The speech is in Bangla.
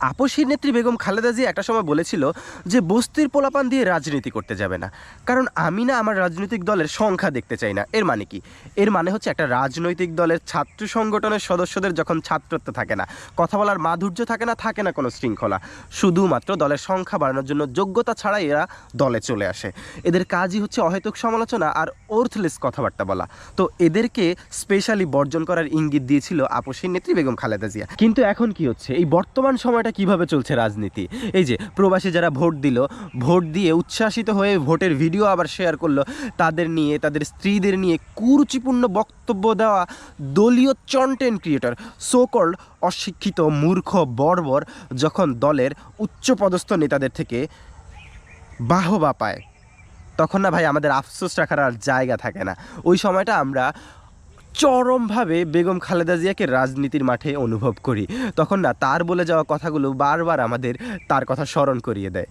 আপসীর নেত্রী বেগম খালেদা জিয়া একটা সময় বলেছিল যে বস্তির পোলাপান দিয়ে রাজনীতি করতে যাবে না, কারণ আমি না আমার রাজনৈতিক দলের সংখ্যা দেখতে চাই না। এর মানে কি? এর মানে হচ্ছে একটা রাজনৈতিক দলের ছাত্র সংগঠনের সদস্যদের যখন ছাত্রত্ব থাকে না, কথা বলার মাধুর্য থাকে না কোনো শৃঙ্খলা, শুধুমাত্র দলের সংখ্যা বাড়ানোর জন্য যোগ্যতা ছাড়াই এরা দলে চলে আসে। এদের কাজই হচ্ছে অহেতুক সমালোচনা আর অর্থলেস কথাবার্তা বলা। তো এদেরকে স্পেশালি বর্জন করার ইঙ্গিত দিয়েছিল আপসীর নেত্রী বেগম খালেদা জিয়া। কিন্তু এখন কি হচ্ছে? এই বর্তমান সময়টা কিভাবে চলছে রাজনীতি? এই যে প্রবাসী যারা ভোট দিল, ভোট দিয়ে উচ্ছ্বাসিত হয়ে ভোটের ভিডিও আবার শেয়ার করলো, তাদের নিয়ে, তাদের স্ত্রীদের নিয়ে কুরুচিপূর্ণ বক্তব্য দেওয়া দলীয় কন্টেন্ট ক্রিয়েটর, সোকল্ড অশিক্ষিত মূর্খ বর্বর যখন দলের উচ্চপদস্থ নেতাদের থেকে বাহবা পায়, তখন না ভাই আমাদের আফসোস রাখার আর জায়গা থাকে না। ওই সময়টা আমরা চরমভাবে বেগম খালেদা জিয়াকে রাজনীতির মাঠে অনুভব করি। তখন না তার বলে যাওয়া কথাগুলো বারবার আমাদের তার কথা স্মরণ করিয়ে দেয়।